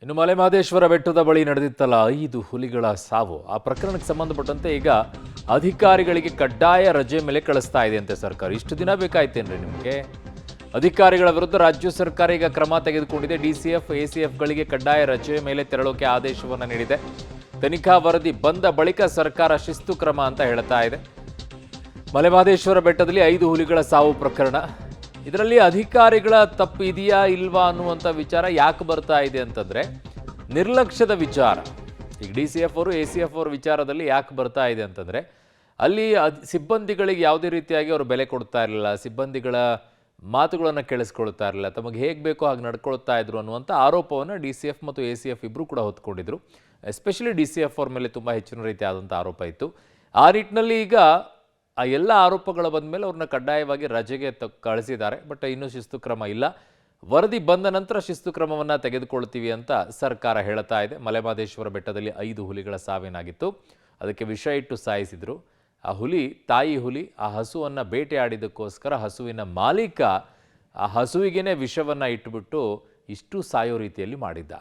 ಇನ್ನು ಮಲೆಮಹದೇಶ್ವರ ಬೆಟ್ಟದ ಬಳಿ ನಡೆದಿತ್ತಲ್ಲ 5 ಹುಲಿಗಳ ಸಾವು. ಆ ಪ್ರಕರಣಕ್ಕೆ ಸಂಬಂಧಪಟ್ಟಂತೆ ಈಗ ಅಧಿಕಾರಿಗಳಿಗೆ ಕಡ್ಡಾಯ ರಜೆ ಮೇಲೆ ಕಳಿಸ್ತಾ ಇದೆ ಅಂತೆ ಸರ್ಕಾರ. ಇಷ್ಟು ದಿನ ಬೇಕಾಯ್ತೇನ್ರಿ ನಿಮಗೆ? ಅಧಿಕಾರಿಗಳ ವಿರುದ್ಧ ರಾಜ್ಯ ಸರ್ಕಾರ ಈಗ ಕ್ರಮ ತೆಗೆದುಕೊಂಡಿದೆ. ಡಿಸಿಎಫ್ ಎಸಿಎಫ್ಗಳಿಗೆ ಕಡ್ಡಾಯ ರಜೆ ಮೇಲೆ ತೆರಳೋಕೆ ಆದೇಶವನ್ನು ನೀಡಿದೆ. ತನಿಖಾ ವರದಿ ಬಂದ ಬಳಿಕ ಸರ್ಕಾರ ಶಿಸ್ತು ಕ್ರಮ ಅಂತ ಹೇಳ್ತಾ ಇದೆ. ಮಲೆಮಹದೇಶ್ವರ ಬೆಟ್ಟದಲ್ಲಿ 5 ಹುಲಿಗಳ ಸಾವು ಪ್ರಕರಣ. ಇದರಲ್ಲಿ ಅಧಿಕಾರಿಗಳ ತಪ್ಪು ಇದೆಯಾ ಇಲ್ವಾ ಅನ್ನುವಂಥ ವಿಚಾರ ಯಾಕೆ ಬರ್ತಾ ಇದೆ ಅಂತಂದರೆ ನಿರ್ಲಕ್ಷ್ಯದ ವಿಚಾರ. ಈಗ DCF ಅವರು ACF ಅವರ ವಿಚಾರದಲ್ಲಿ ಯಾಕೆ ಬರ್ತಾ ಇದೆ ಅಂತಂದರೆ ಅಲ್ಲಿ ಸಿಬ್ಬಂದಿಗಳಿಗೆ ಯಾವುದೇ ರೀತಿಯಾಗಿ ಅವರು ಬೆಲೆ ಕೊಡ್ತಾ ಇರಲಿಲ್ಲ, ಸಿಬ್ಬಂದಿಗಳ ಮಾತುಗಳನ್ನು ಕೇಳಿಸ್ಕೊಳ್ತಾ ಇರಲಿಲ್ಲ, ತಮಗೆ ಹೇಗೆ ಬೇಕೋ ಹಾಗೆ ನಡ್ಕೊಳ್ತಾ ಇದ್ರು ಅನ್ನುವಂಥ ಆರೋಪವನ್ನು DCF ಮತ್ತು ACF ಇಬ್ಬರು ಕೂಡ ಹೊತ್ಕೊಂಡಿದ್ರು. ಎಸ್ಪೆಷಲಿ DCF ಅವ್ರ ಮೇಲೆ ತುಂಬ ಹೆಚ್ಚಿನ ರೀತಿ ಆದಂಥ ಆರೋಪ ಇತ್ತು. ಆ ನಿಟ್ಟಿನಲ್ಲಿ ಈಗ ಆ ಎಲ್ಲ ಆರೋಪಗಳ ಬಂದ ಮೇಲೆ ಅವ್ರನ್ನ ಕಡ್ಡಾಯವಾಗಿ ರಜೆಗೆ ಕಳಿಸಿದ್ದಾರೆ. ಬಟ್ ಇನ್ನೂ ಶಿಸ್ತು ಕ್ರಮ ಇಲ್ಲ. ವರದಿ ಬಂದ ನಂತರ ಶಿಸ್ತು ಕ್ರಮವನ್ನು ತೆಗೆದುಕೊಳ್ತೀವಿ ಅಂತ ಸರ್ಕಾರ ಹೇಳ್ತಾ ಇದೆ. ಮಲೆಮಹದೇಶ್ವರ ಬೆಟ್ಟದಲ್ಲಿ 5 ಹುಲಿಗಳ ಸಾವಿನಾಗಿತ್ತು. ಅದಕ್ಕೆ ವಿಷ ಇಟ್ಟು ಸಾಯಿಸಿದ್ರು. ಆ ಹುಲಿ, ತಾಯಿ ಹುಲಿ ಆ ಹಸುವನ್ನು ಬೇಟೆಯಾಡಿದ್ದಕ್ಕೋಸ್ಕರ ಹಸುವಿನ ಮಾಲೀಕ ಆ ಹಸುವಿಗೇನೆ ವಿಷವನ್ನು ಇಟ್ಟುಬಿಟ್ಟು ಇಷ್ಟು ಸಾಯೋ ರೀತಿಯಲ್ಲಿ ಮಾಡಿದ್ದ.